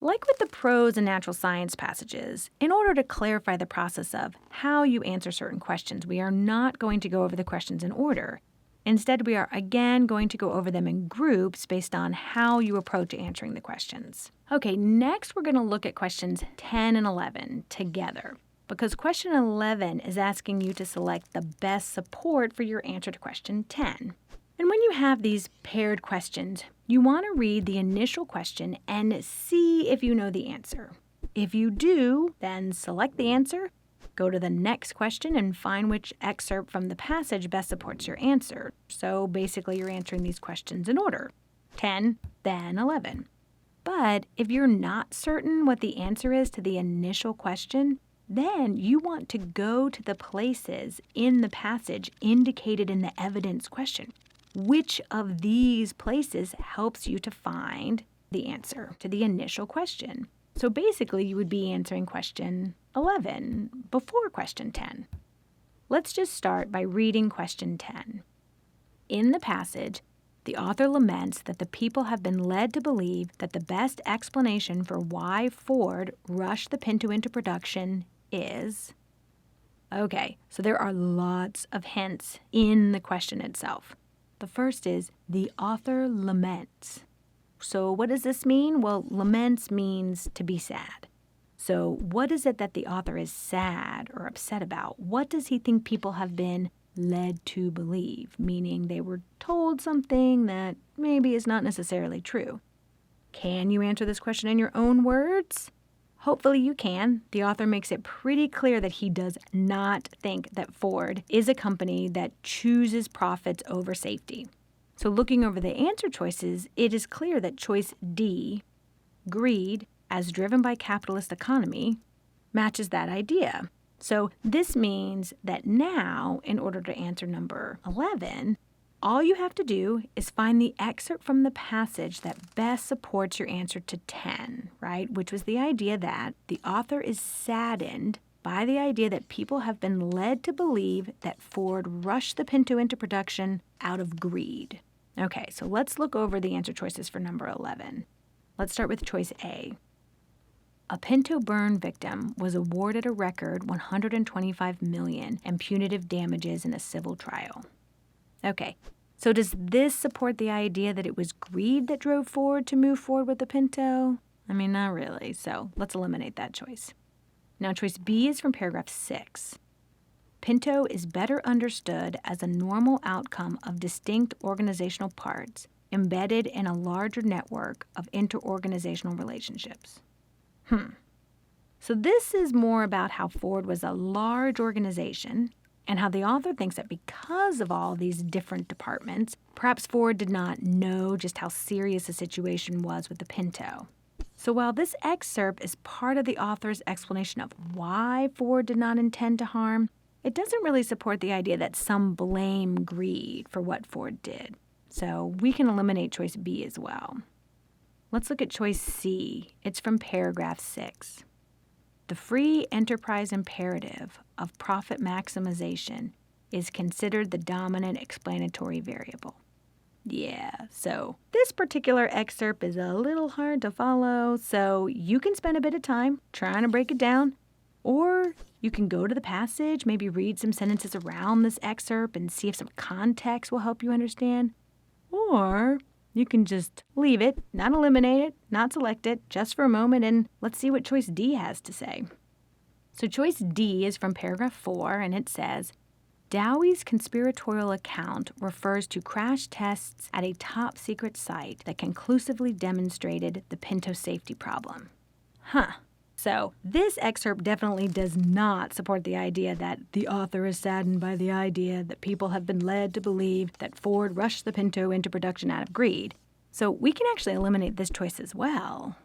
Like with the prose and natural science passages, in order to clarify the process of how you answer certain questions, we are not going to go over the questions in order. Instead, we are again going to go over them in groups based on how you approach answering the questions. Okay, next we're going to look at questions 10 and 11 together, because question 11 is asking you to select the best support for your answer to question 10. And when you have these paired questions, you want to read the initial question and see if you know the answer. If you do, then select the answer, go to the next question, and find which excerpt from the passage best supports your answer. So basically, you're answering these questions in order: 10, then 11. But if you're not certain what the answer is to the initial question, then you want to go to the places in the passage indicated in the evidence question. Which of these places helps you to find the answer to the initial question? So basically, you would be answering question 11 before question 10. Let's just start by reading question 10. In the passage, the author laments that the people have been led to believe that the best explanation for why Ford rushed the Pinto into production is... Okay, so there are lots of hints in the question itself. The first is, the author laments. So what does this mean? Well, laments means to be sad. So what is it that the author is sad or upset about? What does he think people have been led to believe? Meaning they were told something that maybe is not necessarily true. Can you answer this question in your own words? Hopefully you can. The author makes it pretty clear that he does not think that Ford is a company that chooses profits over safety. So looking over the answer choices, it is clear that choice D, greed as driven by capitalist economy, matches that idea. So this means that now, in order to answer number 11, all you have to do is find the excerpt from the passage that best supports your answer to 10, right? Which was the idea that the author is saddened by the idea that people have been led to believe that Ford rushed the Pinto into production out of greed. Okay, so let's look over the answer choices for number 11. Let's start with choice A. A Pinto burn victim was awarded a record $125 million in punitive damages in a civil trial. Okay, so does this support the idea that it was greed that drove Ford to move forward with the Pinto? I mean, not really, so let's eliminate that choice. Now, choice B is from paragraph 6. Pinto is better understood as a normal outcome of distinct organizational parts embedded in a larger network of interorganizational relationships. So this is more about how Ford was a large organization and how the author thinks that because of all these different departments, perhaps Ford did not know just how serious the situation was with the Pinto. So while this excerpt is part of the author's explanation of why Ford did not intend to harm, it doesn't really support the idea that some blame greed for what Ford did. So we can eliminate choice B as well. Let's look at choice C. It's from paragraph 6. The free enterprise imperative of profit maximization is considered the dominant explanatory variable. Yeah, so this particular excerpt is a little hard to follow, so you can spend a bit of time trying to break it down, or you can go to the passage, maybe read some sentences around this excerpt and see if some context will help you understand, or you can just leave it, not eliminate it, not select it, just for a moment, and let's see what choice D has to say. So choice D is from paragraph 4, and it says, Dowie's conspiratorial account refers to crash tests at a top-secret site that conclusively demonstrated the Pinto safety problem. So this excerpt definitely does not support the idea that the author is saddened by the idea that people have been led to believe that Ford rushed the Pinto into production out of greed. So we can actually eliminate this choice as well.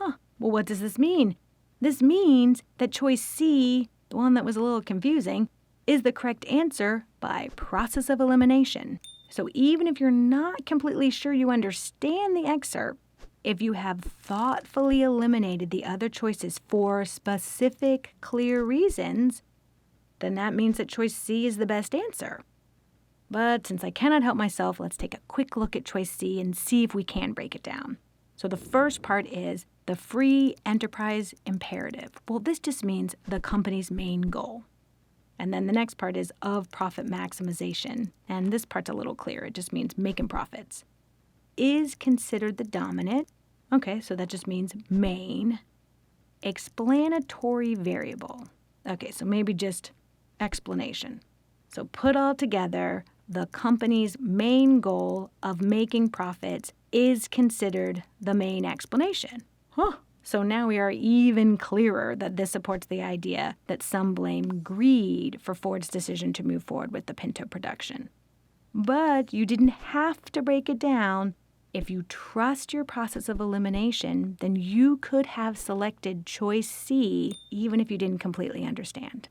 Well, what does this mean? This means that choice C, the one that was a little confusing, is the correct answer by process of elimination. So even if you're not completely sure you understand the excerpt, if you have thoughtfully eliminated the other choices for specific, clear reasons, then that means that choice C is the best answer. But since I cannot help myself, let's take a quick look at choice C and see if we can break it down. So the first part is The free enterprise imperative. Well, this just means the company's main goal. And then the next part is of profit maximization. And this part's a little clearer. It just means making profits. Is considered the dominant. Okay, so that just means main. Explanatory variable. Okay, so maybe just explanation. So put all together, the company's main goal of making profits is considered the main explanation. So now we are even clearer that this supports the idea that some blame greed for Ford's decision to move forward with the Pinto production. But you didn't have to break it down. If you trust your process of elimination, then you could have selected choice C even if you didn't completely understand.